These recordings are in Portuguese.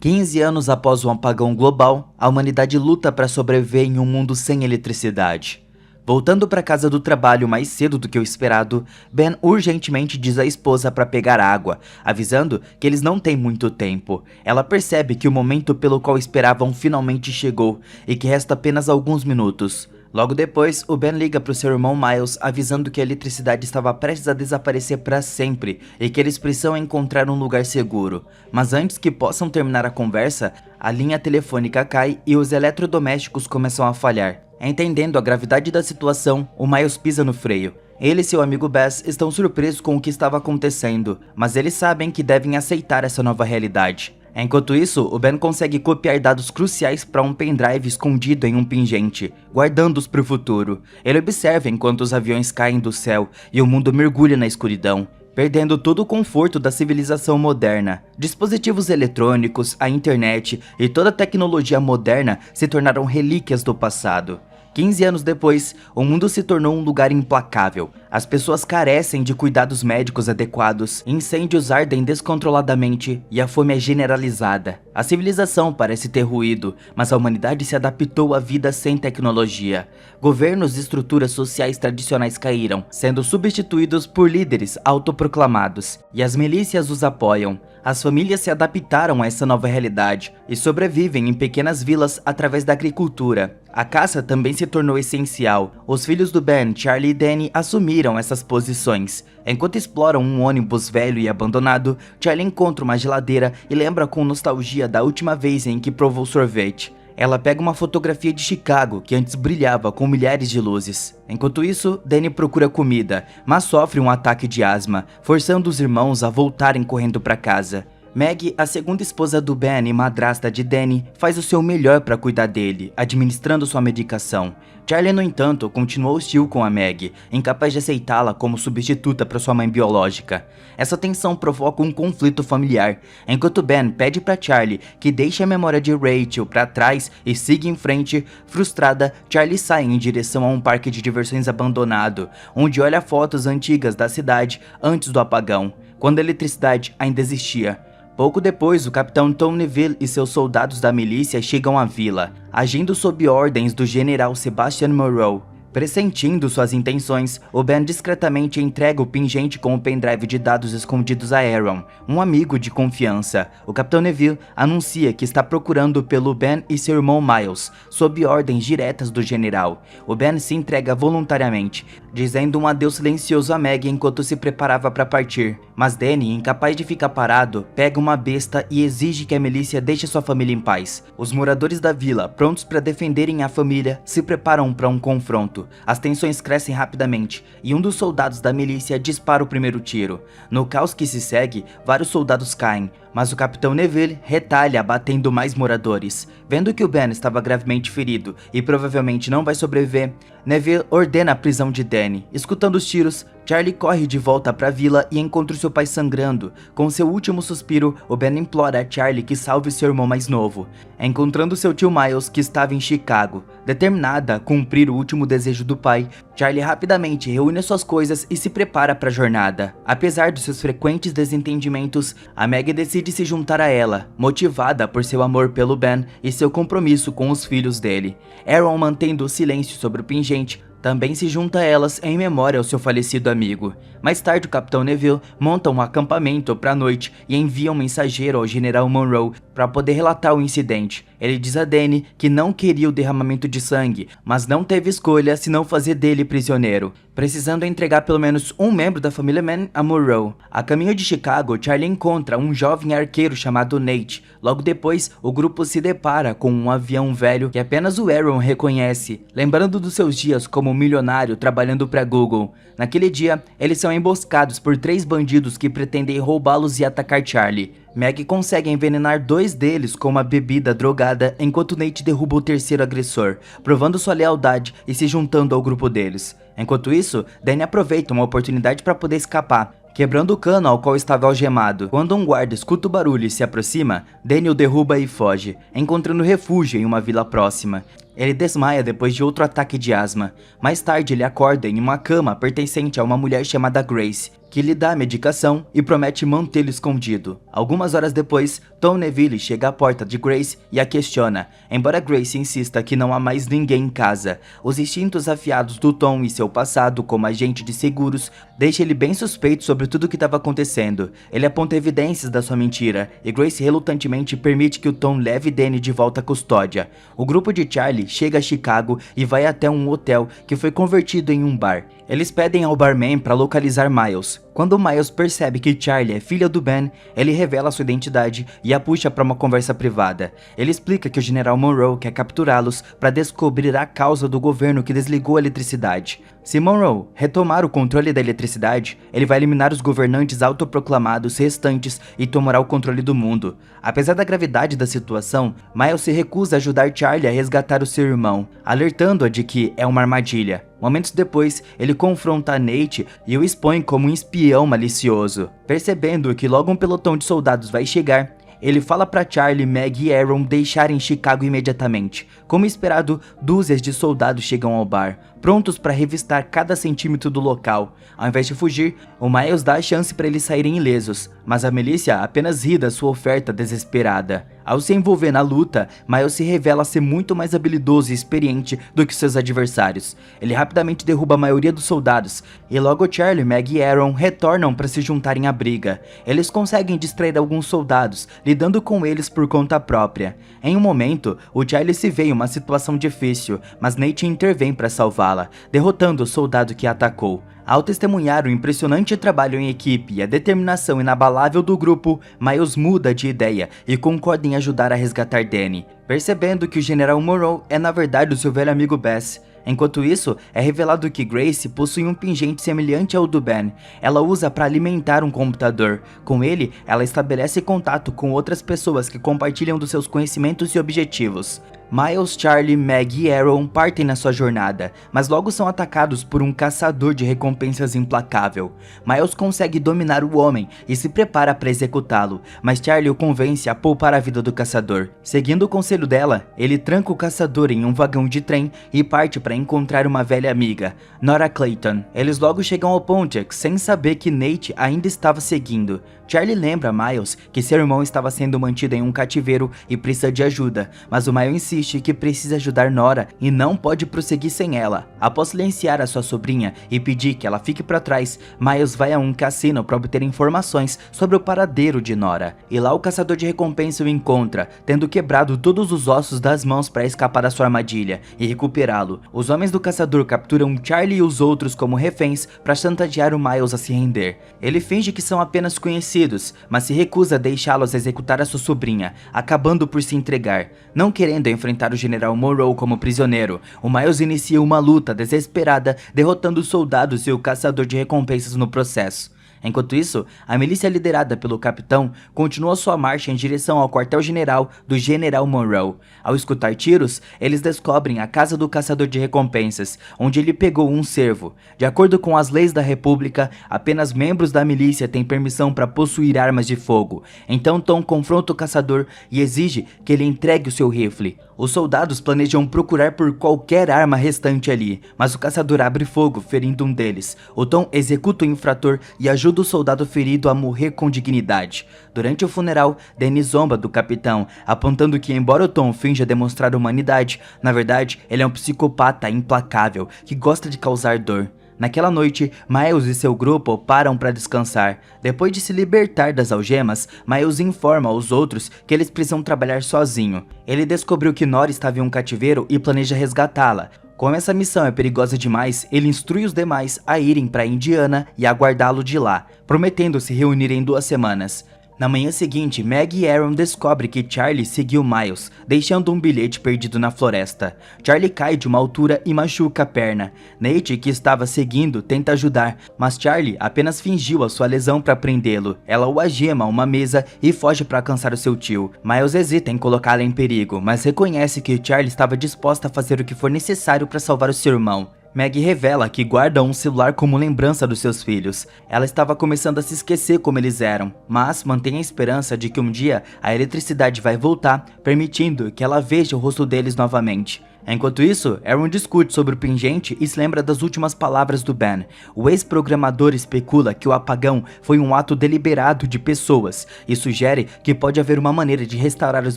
15 anos após um apagão global, a humanidade luta para sobreviver em um mundo sem eletricidade. Voltando para casa do trabalho mais cedo do que o esperado, Ben urgentemente diz à esposa para pegar água, avisando que eles não têm muito tempo. Ela percebe que o momento pelo qual esperavam finalmente chegou e que resta apenas alguns minutos. Logo depois, o Ben liga para o seu irmão Miles, avisando que a eletricidade estava prestes a desaparecer para sempre e que eles precisam encontrar um lugar seguro. Mas antes que possam terminar a conversa, a linha telefônica cai e os eletrodomésticos começam a falhar. Entendendo a gravidade da situação, o Miles pisa no freio. Ele e seu amigo Bess estão surpresos com o que estava acontecendo, mas eles sabem que devem aceitar essa nova realidade. Enquanto isso, o Ben consegue copiar dados cruciais para um pendrive escondido em um pingente, guardando-os para o futuro. Ele observa enquanto os aviões caem do céu e o mundo mergulha na escuridão, perdendo todo o conforto da civilização moderna. Dispositivos eletrônicos, a internet e toda a tecnologia moderna se tornaram relíquias do passado. 15 anos depois, o mundo se tornou um lugar implacável. As pessoas carecem de cuidados médicos adequados, incêndios ardem descontroladamente e a fome é generalizada. A civilização parece ter ruído, mas a humanidade se adaptou à vida sem tecnologia. Governos e estruturas sociais tradicionais caíram, sendo substituídos por líderes autoproclamados, e as milícias os apoiam. As famílias se adaptaram a essa nova realidade e sobrevivem em pequenas vilas através da agricultura. A caça também se tornou essencial. Os filhos do Ben, Charlie e Danny, assumiram essas posições. Enquanto exploram um ônibus velho e abandonado, Charlie encontra uma geladeira e lembra com nostalgia da última vez em que provou sorvete. Ela pega uma fotografia de Chicago, que antes brilhava com milhares de luzes. Enquanto isso, Danny procura comida, mas sofre um ataque de asma, forçando os irmãos a voltarem correndo para casa. Maggie, a segunda esposa do Ben e madrasta de Danny, faz o seu melhor para cuidar dele, administrando sua medicação. Charlie, no entanto, continua hostil com a Maggie, incapaz de aceitá-la como substituta para sua mãe biológica. Essa tensão provoca um conflito familiar, enquanto Ben pede para Charlie que deixe a memória de Rachel para trás e siga em frente. Frustrada, Charlie sai em direção a um parque de diversões abandonado, onde olha fotos antigas da cidade antes do apagão, quando a eletricidade ainda existia. Pouco depois, o capitão Tom Neville e seus soldados da milícia chegam à vila, agindo sob ordens do general Sebastian Moreau. Pressentindo suas intenções, o Ben discretamente entrega o pingente com o pendrive de dados escondidos a Aaron, um amigo de confiança. O capitão Neville anuncia que está procurando pelo Ben e seu irmão Miles, sob ordens diretas do general. O Ben se entrega voluntariamente, dizendo um adeus silencioso a Maggie enquanto se preparava para partir. Mas Danny, incapaz de ficar parado, pega uma besta e exige que a milícia deixe sua família em paz. Os moradores da vila, prontos para defenderem a família, se preparam para um confronto. As tensões crescem rapidamente e um dos soldados da milícia dispara o primeiro tiro. No caos que se segue, vários soldados caem, mas o capitão Neville retalha, abatendo mais moradores. Vendo que o Ben estava gravemente ferido e provavelmente não vai sobreviver, Neville ordena a prisão de Danny. Escutando os tiros, Charlie corre de volta para a vila e encontra seu pai sangrando. Com seu último suspiro, o Ben implora a Charlie que salve seu irmão mais novo, encontrando seu tio Miles, que estava em Chicago. Determinada a cumprir o último desejo do pai, Charlie rapidamente reúne suas coisas e se prepara para a jornada. Apesar dos seus frequentes desentendimentos, a Maggie decide se juntar a ela, motivada por seu amor pelo Ben e seu compromisso com os filhos dele. Aaron, mantendo o silêncio sobre o pingente, também se junta a elas em memória ao seu falecido amigo. Mais tarde, o capitão Neville monta um acampamento para a noite e envia um mensageiro ao general Monroe para poder relatar o incidente. Ele diz a Danny que não queria o derramamento de sangue, mas não teve escolha senão fazer dele prisioneiro, precisando entregar pelo menos um membro da família Mann a Monroe. A caminho de Chicago, Charlie encontra um jovem arqueiro chamado Nate. Logo depois, o grupo se depara com um avião velho que apenas o Aaron reconhece, lembrando dos seus dias como milionário trabalhando para Google. Naquele dia, eles são emboscados por 3 bandidos que pretendem roubá-los e atacar Charlie. Maggie consegue envenenar 2 deles com uma bebida drogada, enquanto Nate derruba o terceiro agressor, provando sua lealdade e se juntando ao grupo deles. Enquanto isso, Danny aproveita uma oportunidade para poder escapar, quebrando o cano ao qual estava algemado. Quando um guarda escuta o barulho e se aproxima, Danny o derruba e foge, encontrando refúgio em uma vila próxima. Ele desmaia depois de outro ataque de asma. Mais tarde, ele acorda em uma cama pertencente a uma mulher chamada Grace, que lhe dá a medicação e promete mantê-lo escondido. Algumas horas depois, Tom Neville chega à porta de Grace e a questiona. Embora Grace insista que não há mais ninguém em casa, os instintos afiados do Tom e seu passado como agente de seguros deixam ele bem suspeito sobre tudo o que estava acontecendo. Ele aponta evidências da sua mentira e Grace relutantemente permite que o Tom leve Danny de volta à custódia. O grupo de Charlie chega a Chicago e vai até um hotel que foi convertido em um bar. Eles pedem ao barman para localizar Miles. Quando Miles percebe que Charlie é filha do Ben, ele revela sua identidade e a puxa para uma conversa privada. Ele explica que o General Monroe quer capturá-los para descobrir a causa do governo que desligou a eletricidade. Se Monroe retomar o controle da eletricidade, ele vai eliminar os governantes autoproclamados restantes e tomará o controle do mundo. Apesar da gravidade da situação, Miles se recusa a ajudar Charlie a resgatar o seu irmão, alertando-a de que é uma armadilha. Momentos depois, ele confronta a Nate e o expõe como um espião malicioso. Percebendo que logo um pelotão de soldados vai chegar, ele fala para Charlie, Meg e Aaron deixarem Chicago imediatamente. Como esperado, dúzias de soldados chegam ao bar, prontos para revistar cada centímetro do local. Ao invés de fugir, o Miles dá a chance para eles saírem ilesos, mas a milícia apenas ri da sua oferta desesperada. Ao se envolver na luta, Miles se revela ser muito mais habilidoso e experiente do que seus adversários. Ele rapidamente derruba a maioria dos soldados, e logo Charlie, Meg e Aaron retornam para se juntarem à briga. Eles conseguem distrair alguns soldados, lidando com eles por conta própria. Em um momento, o Charlie se vê em uma situação difícil, mas Nate intervém para salvá-la, derrotando o soldado que a atacou. Ao testemunhar o impressionante trabalho em equipe e a determinação inabalável do grupo, Miles muda de ideia e concorda em ajudar a resgatar Danny, percebendo que o General Monroe é na verdade o seu velho amigo Bess. Enquanto isso, é revelado que Grace possui um pingente semelhante ao do Ben. Ela usa para alimentar um computador. Com ele, ela estabelece contato com outras pessoas que compartilham dos seus conhecimentos e objetivos. Miles, Charlie, Meg e Aaron partem na sua jornada, mas logo são atacados por um caçador de recompensas implacável. Miles consegue dominar o homem e se prepara para executá-lo, mas Charlie o convence a poupar a vida do caçador. Seguindo o conselho dela, ele tranca o caçador em um vagão de trem e parte para encontrar uma velha amiga, Nora Clayton. Eles logo chegam ao Pontiac sem saber que Nate ainda estava seguindo. Charlie lembra a Miles que seu irmão estava sendo mantido em um cativeiro e precisa de ajuda, mas o Miles insiste que precisa ajudar Nora e não pode prosseguir sem ela. Após silenciar a sua sobrinha e pedir que ela fique para trás, Miles vai a um cassino para obter informações sobre o paradeiro de Nora. E lá o caçador de recompensa o encontra, tendo quebrado todos os ossos das mãos para escapar da sua armadilha e recuperá-lo. Os homens do caçador capturam Charlie e os outros como reféns para chantagear o Miles a se render. Ele finge que são apenas conhecidos, mas se recusa a deixá-los executar a sua sobrinha, acabando por se entregar. Não querendo enfrentar o General Monroe como prisioneiro, o Miles inicia uma luta desesperada, derrotando os soldados e o caçador de recompensas no processo. Enquanto isso, a milícia liderada pelo capitão continua sua marcha em direção ao quartel-general do General Monroe. Ao escutar tiros, eles descobrem a casa do caçador de recompensas, onde ele pegou um cervo. De acordo com as leis da república, apenas membros da milícia têm permissão para possuir armas de fogo. Então Tom confronta o caçador e exige que ele entregue o seu rifle. Os soldados planejam procurar por qualquer arma restante ali, mas o caçador abre fogo, ferindo um deles. O Tom executa o infrator e ajuda o soldado ferido a morrer com dignidade. Durante o funeral, Danny zomba do capitão, apontando que embora o Tom finja demonstrar humanidade, na verdade ele é um psicopata implacável que gosta de causar dor. Naquela noite, Miles e seu grupo param para descansar. Depois de se libertar das algemas, Miles informa aos outros que eles precisam trabalhar sozinho. Ele descobriu que Nora estava em um cativeiro e planeja resgatá-la. Como essa missão é perigosa demais, ele instrui os demais a irem para Indiana e aguardá-lo de lá, prometendo se reunir em 2 semanas. Na manhã seguinte, Meg e Aaron descobrem que Charlie seguiu Miles, deixando um bilhete perdido na floresta. Charlie cai de uma altura e machuca a perna. Nate, que estava seguindo, tenta ajudar, mas Charlie apenas fingiu a sua lesão para prendê-lo. Ela o algema a uma mesa e foge para alcançar o seu tio. Miles hesita em colocá-la em perigo, mas reconhece que Charlie estava disposta a fazer o que for necessário para salvar o seu irmão. Meg revela que guarda um celular como lembrança dos seus filhos. Ela estava começando a se esquecer como eles eram, mas mantém a esperança de que um dia a eletricidade vai voltar, permitindo que ela veja o rosto deles novamente. Enquanto isso, Aaron discute sobre o pingente e se lembra das últimas palavras do Ben. O ex-programador especula que o apagão foi um ato deliberado de pessoas e sugere que pode haver uma maneira de restaurar os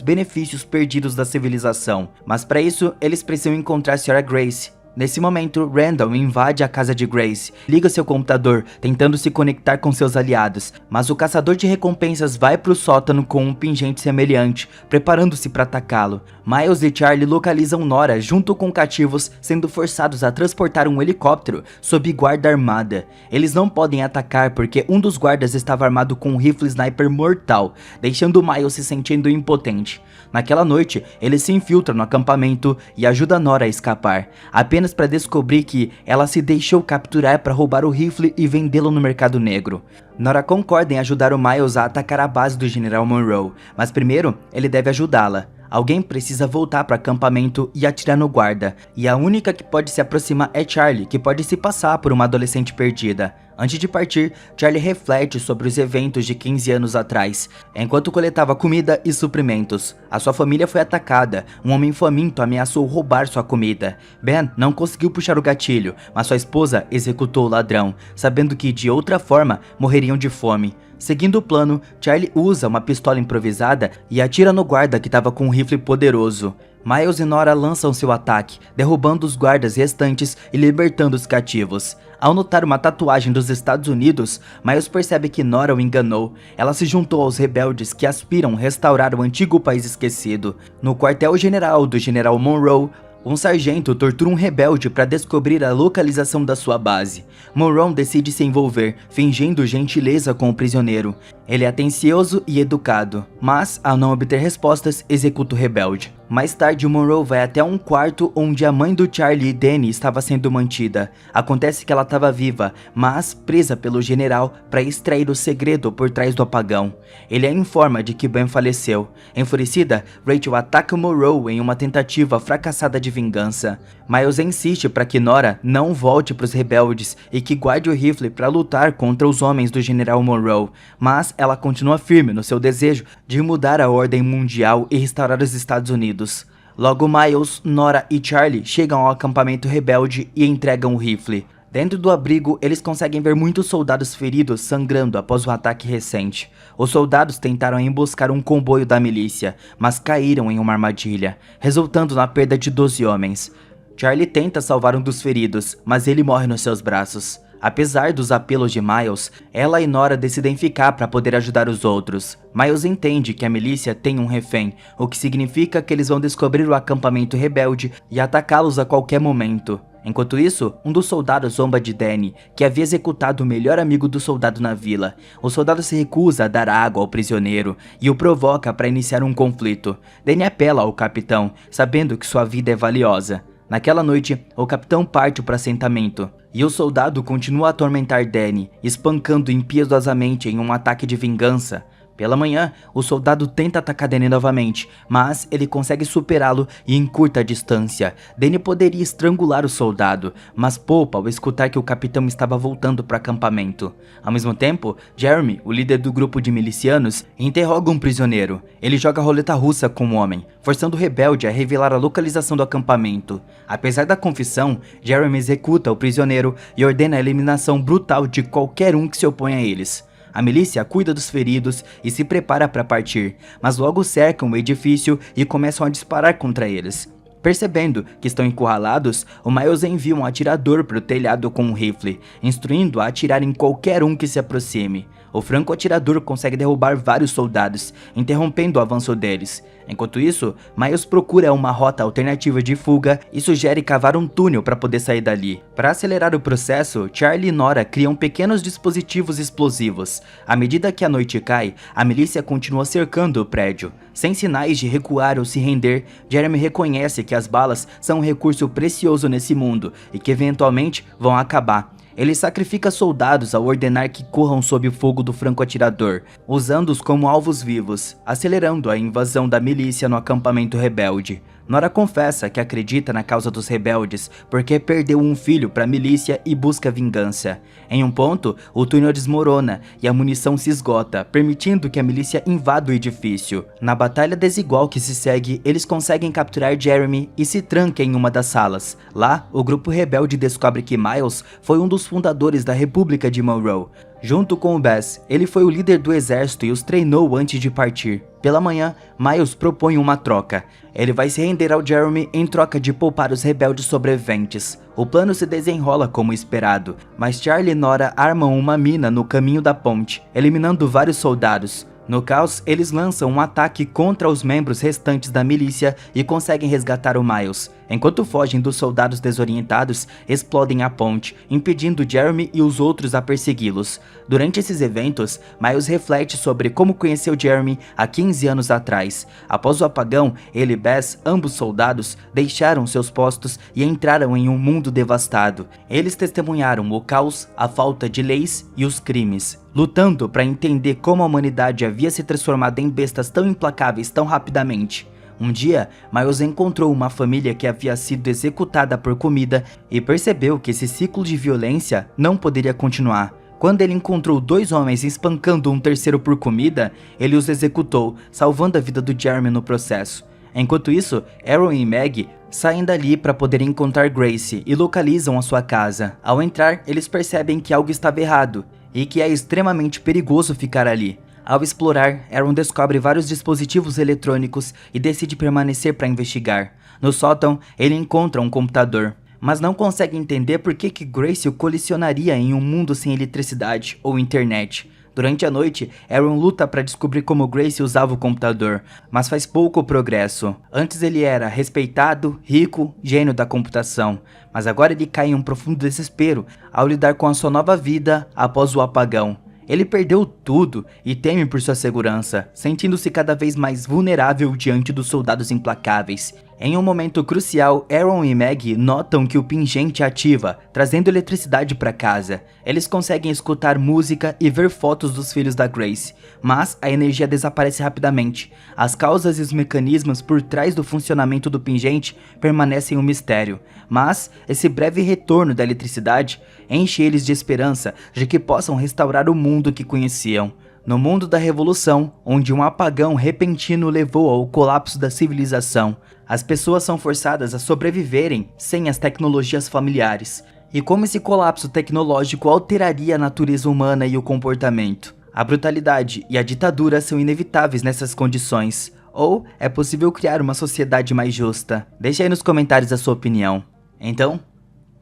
benefícios perdidos da civilização. Mas para isso, eles precisam encontrar a Sra. Grace. Nesse momento, Randall invade a casa de Grace, liga seu computador, tentando se conectar com seus aliados, mas o caçador de recompensas vai pro sótano com um pingente semelhante, preparando-se para atacá-lo. Miles e Charlie localizam Nora junto com cativos, sendo forçados a transportar um helicóptero sob guarda armada. Eles não podem atacar porque um dos guardas estava armado com um rifle sniper mortal, deixando Miles se sentindo impotente. Naquela noite, ele se infiltra no acampamento e ajuda Nora a escapar, apenas para descobrir que ela se deixou capturar para roubar o rifle e vendê-lo no mercado negro. Nora concorda em ajudar o Miles a atacar a base do General Monroe, mas primeiro ele deve ajudá-la. Alguém precisa voltar para o acampamento e atirar no guarda, e a única que pode se aproximar é Charlie, que pode se passar por uma adolescente perdida. Antes de partir, Charlie reflete sobre os eventos de 15 anos atrás, enquanto coletava comida e suprimentos. A sua família foi atacada, um homem faminto ameaçou roubar sua comida. Ben não conseguiu puxar o gatilho, mas sua esposa executou o ladrão, sabendo que de outra forma morreriam de fome. Seguindo o plano, Charlie usa uma pistola improvisada e atira no guarda que estava com um rifle poderoso. Miles e Nora lançam seu ataque, derrubando os guardas restantes e libertando os cativos. Ao notar uma tatuagem dos Estados Unidos, Miles percebe que Nora o enganou. Ela se juntou aos rebeldes que aspiram restaurar o antigo país esquecido. No quartel-general do General Monroe, um sargento tortura um rebelde para descobrir a localização da sua base. Monroe decide se envolver, fingindo gentileza com o prisioneiro. Ele é atencioso e educado, mas, ao não obter respostas, executa o rebelde. Mais tarde, Monroe vai até um quarto onde a mãe do Charlie, Danny, estava sendo mantida. Acontece que ela estava viva, mas presa pelo general para extrair o segredo por trás do apagão. Ele a informa de que Ben faleceu. Enfurecida, Rachel ataca Monroe em uma tentativa fracassada de vingança. Miles insiste para que Nora não volte para os rebeldes e que guarde o rifle para lutar contra os homens do general Monroe, mas ela continua firme no seu desejo de mudar a ordem mundial e restaurar os Estados Unidos. Logo, Miles, Nora e Charlie chegam ao acampamento rebelde e entregam o rifle. Dentro do abrigo, eles conseguem ver muitos soldados feridos sangrando após o ataque recente. Os soldados tentaram emboscar um comboio da milícia, mas caíram em uma armadilha, resultando na perda de 12 homens. Charlie tenta salvar um dos feridos, mas ele morre nos seus braços. Apesar dos apelos de Miles, ela e Nora decidem ficar para poder ajudar os outros. Miles entende que a milícia tem um refém, o que significa que eles vão descobrir o acampamento rebelde e atacá-los a qualquer momento. Enquanto isso, um dos soldados zomba de Danny, que havia executado o melhor amigo do soldado na vila. O soldado se recusa a dar água ao prisioneiro e o provoca para iniciar um conflito. Danny apela ao capitão, sabendo que sua vida é valiosa. Naquela noite, o capitão parte para o assentamento, e o soldado continua a atormentar Danny, espancando impiedosamente em um ataque de vingança. Pela manhã, o soldado tenta atacar Danny novamente, mas ele consegue superá-lo e encurta a distância. Danny poderia estrangular o soldado, mas poupa ao escutar que o capitão estava voltando para o acampamento. Ao mesmo tempo, Jeremy, o líder do grupo de milicianos, interroga um prisioneiro. Ele joga roleta russa com o homem, forçando o rebelde a revelar a localização do acampamento. Apesar da confissão, Jeremy executa o prisioneiro e ordena a eliminação brutal de qualquer um que se opõe a eles. A milícia cuida dos feridos e se prepara para partir, mas logo cercam o edifício e começam a disparar contra eles. Percebendo que estão encurralados, o Miles envia um atirador para o telhado com um rifle, instruindo a atirar em qualquer um que se aproxime. O franco-atirador consegue derrubar vários soldados, interrompendo o avanço deles. Enquanto isso, Miles procura uma rota alternativa de fuga e sugere cavar um túnel para poder sair dali. Para acelerar o processo, Charlie e Nora criam pequenos dispositivos explosivos. À medida que a noite cai, a milícia continua cercando o prédio. Sem sinais de recuar ou se render, Jeremy reconhece que as balas são um recurso precioso nesse mundo e que eventualmente vão acabar. Ele sacrifica soldados ao ordenar que corram sob o fogo do franco-atirador, usando-os como alvos vivos, acelerando a invasão da milícia no acampamento rebelde. Nora confessa que acredita na causa dos rebeldes porque perdeu um filho para a milícia e busca vingança. Em um ponto, o túnel desmorona e a munição se esgota, permitindo que a milícia invada o edifício. Na batalha desigual que se segue, eles conseguem capturar Jeremy e se tranca em uma das salas. Lá, o grupo rebelde descobre que Miles foi um dos fundadores da República de Monroe. Junto com o Bess, ele foi o líder do exército e os treinou antes de partir. Pela manhã, Miles propõe uma troca. Ele vai se render ao Jeremy em troca de poupar os rebeldes sobreviventes. O plano se desenrola como esperado, mas Charlie e Nora armam uma mina no caminho da ponte, eliminando vários soldados. No caos, eles lançam um ataque contra os membros restantes da milícia e conseguem resgatar o Miles. Enquanto fogem dos soldados desorientados, explodem a ponte, impedindo Jeremy e os outros a persegui-los. Durante esses eventos, Miles reflete sobre como conheceu Jeremy há 15 anos atrás. Após o apagão, ele e Bess, ambos soldados, deixaram seus postos e entraram em um mundo devastado. Eles testemunharam o caos, a falta de leis e os crimes, lutando para entender como a humanidade havia se transformado em bestas tão implacáveis tão rapidamente. Um dia, Miles encontrou uma família que havia sido executada por comida e percebeu que esse ciclo de violência não poderia continuar. Quando ele encontrou dois homens espancando um terceiro por comida, ele os executou, salvando a vida do Jeremy no processo. Enquanto isso, Aaron e Maggie saem dali para poder encontrar Grace e localizam a sua casa. Ao entrar, eles percebem que algo estava errado e que é extremamente perigoso ficar ali. Ao explorar, Aaron descobre vários dispositivos eletrônicos e decide permanecer para investigar. No sótão, ele encontra um computador, mas não consegue entender por que Grace o colisionaria em um mundo sem eletricidade ou internet. Durante a noite, Aaron luta para descobrir como Grace usava o computador, mas faz pouco progresso. Antes ele era respeitado, rico, gênio da computação, mas agora ele cai em um profundo desespero ao lidar com a sua nova vida após o apagão. Ele perdeu tudo e teme por sua segurança, sentindo-se cada vez mais vulnerável diante dos soldados implacáveis. Em um momento crucial, Aaron e Maggie notam que o pingente ativa, trazendo eletricidade para casa. Eles conseguem escutar música e ver fotos dos filhos da Grace, mas a energia desaparece rapidamente. As causas e os mecanismos por trás do funcionamento do pingente permanecem um mistério, mas esse breve retorno da eletricidade enche eles de esperança de que possam restaurar o mundo que conheciam. No mundo da revolução, onde um apagão repentino levou ao colapso da civilização, as pessoas são forçadas a sobreviverem sem as tecnologias familiares. E como esse colapso tecnológico alteraria a natureza humana e o comportamento? A brutalidade e a ditadura são inevitáveis nessas condições. Ou é possível criar uma sociedade mais justa? Deixe aí nos comentários a sua opinião. Então,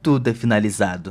tudo é finalizado.